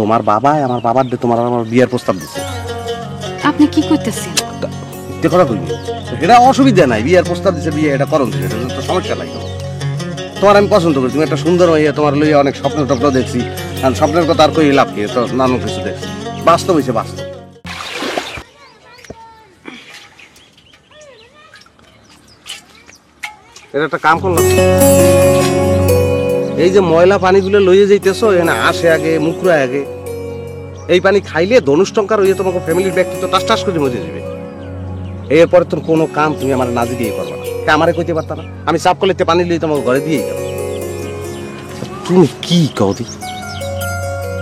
তোমার বাবা আমার বাবার তোমার আমার বিয়ের প্রস্তাব দিচ্ছে। আপনি কি করতেছেন? কথা কইনি, এটা অসুবিধা নাই, বিয়ের প্রস্তাব দিচ্ছে, বিয়ে এটা করণ দিচ্ছে, এটা তো সমস্যা নাই। তোমার আমি পছন্দ করি, তুমি একটা সুন্দর হইয়া, তোমার লইয়া অনেক স্বপ্ন টপ্ন দেখছি, কারণ স্বপ্নের কথা আর কই লাভ কি, তো নানান কিছু দেখছি, বাস্তব হয়েছে বাস্তব। এটা একটা কাম করলাম, এই যে ময়লা পানিগুলো লইয়ে যাইতেছো, এখানে আসে আগে মুখরা আগে, এই পানি খাইলে ধনুষ্টঙ্কার হইয়া তোমাকে ফ্যামিলির ব্যক্তিত্ব টাস টাস করে মরে যাবে। এরপরে তোর কোনো কাম তুমি আমার নাজি দিয়ে করবা না, আমারে কইতে পারতা না, আমি চাপ করলে পানি লিয়ে তোমাকে ঘরে দিয়েই যাবো। তুমি কি কও দি,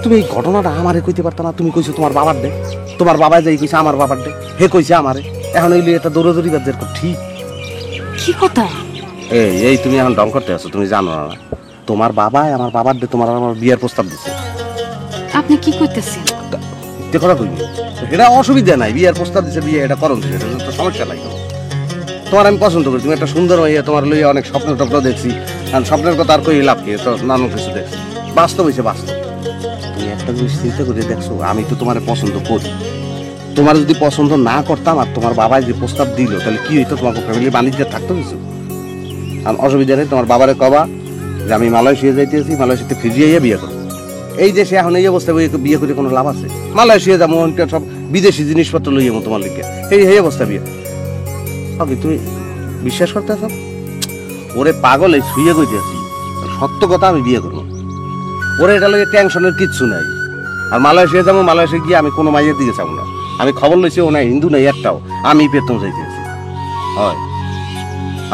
তুমি এই ঘটনাটা আমারে কইতে পারতা না? তুমি কইছো তোমার বাবার দে, তোমার বাবা যাই কইছে আমার বাবার দে, হে কইছে আমারে, এখন এই লিয়ে এটা দৌড়াদৌড়ি বাদ ঠিক কি কথা? এই তুমি এখন ডং করতে আছো, তুমি জানো না তোমার বাবা আমার বাবার দে তোমার আমার বিয়ের প্রস্তাব দিচ্ছে। আপনি কি করতেছেন? কথা কইনি, এটা অসুবিধা নাই, বিয়ের প্রস্তাব দিচ্ছে, বিয়ে এটা করণ দিচ্ছে, এটা তো সমস্যা নাই। তোমার আমি পছন্দ করি, তুমি একটা সুন্দর হইয়া, তোমার লইয়া অনেক স্বপ্ন টপ্ন দেখছি, কারণ স্বপ্নের কথা আর কই লাভ কি, তো নানান কিছু দেখছি, বাস্তব হয়েছে বাস্তব। তুমি একটা জিনিস চিন্তা করে দেখছো, আমি তো তোমার পছন্দ করি, তোমার যদি পছন্দ না করতাম আর তোমার বাবা যে প্রস্তাব দিল, তাহলে কি হইতো? তোমাকে ফ্যামিলি বাণিজ্যে থাকতো কিছু, আর অসুবিধা নেই। তোমার বাবারে কবা যে আমি মালয়েশিয়া যাইতেছি, মালয়েশিয়াতে ফিরিয়ে বিয়ে করবো। এই যে সে এখন এই অবস্থায় বিয়ে করে কোনো লাভ আছে? মালয়েশিয়া যাবো, সব বিদেশি জিনিসপত্র লইয়ে তোমার লিখে, এই অবস্থা বিয়ে। তুমি বিশ্বাস করতে আছো? ওরে পাগল, এই শুয়ে কইতেছি সত্য কথা, আমি বিয়ে করবো। ওরে এটা লাগে টেনশনের কিচ্ছু নাই। আর মালয়েশিয়া যাবো, মালয়েশিয়া গিয়ে আমি কোনো মাইয়ের দিকে যাবো না। আমি খবর লইছি ও নাই হিন্দু নাই একটাও, আমি পেতম চাইতেছি হয়।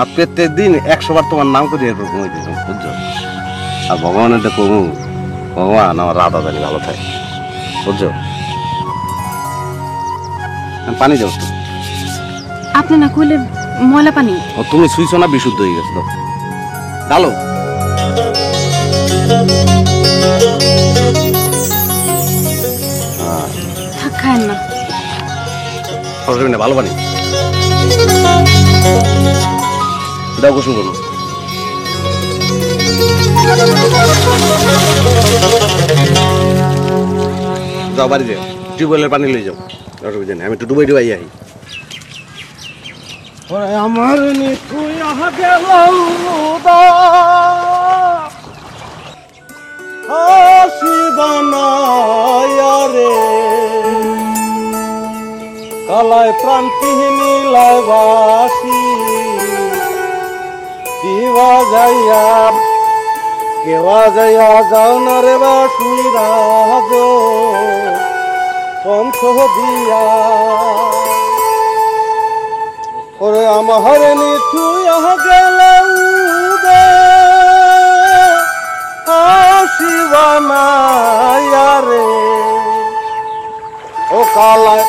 আর প্রত্যেক দিন 100 বার তোমার নাম করে এরপর ঘুমাই দিতাম, বুঝছো? আর ভগবানের কমু, ভগবান আমার রাধা জানি ভালো থাকে, বুঝছো? পানি যাও তো। আপনি না কইলে ময়লা পানি। ও তুমি শুইছো না, বিশুদ্ধ হয়ে গেছে, দাও ডালো। থাক, খায়েন না। ভালো পানি দাও, গোসল করবো। যাও বাড়ি যাও, টিউবওয়েলের পানি লয়ে যাও, অসুবিধা নেই, আমি একটু ডুবাই ডুবাই আই। আমার নিকুই গেল রে, কালায় প্রান্তিহীনী লাইবাসী দিবা যাইয়া, কেবা যাইয়া যাও না রে বাসুই রাজ পঞ্চ দিয়া। ওরে আমার নিঠুই গেল আসিবা না রে, ও কালায়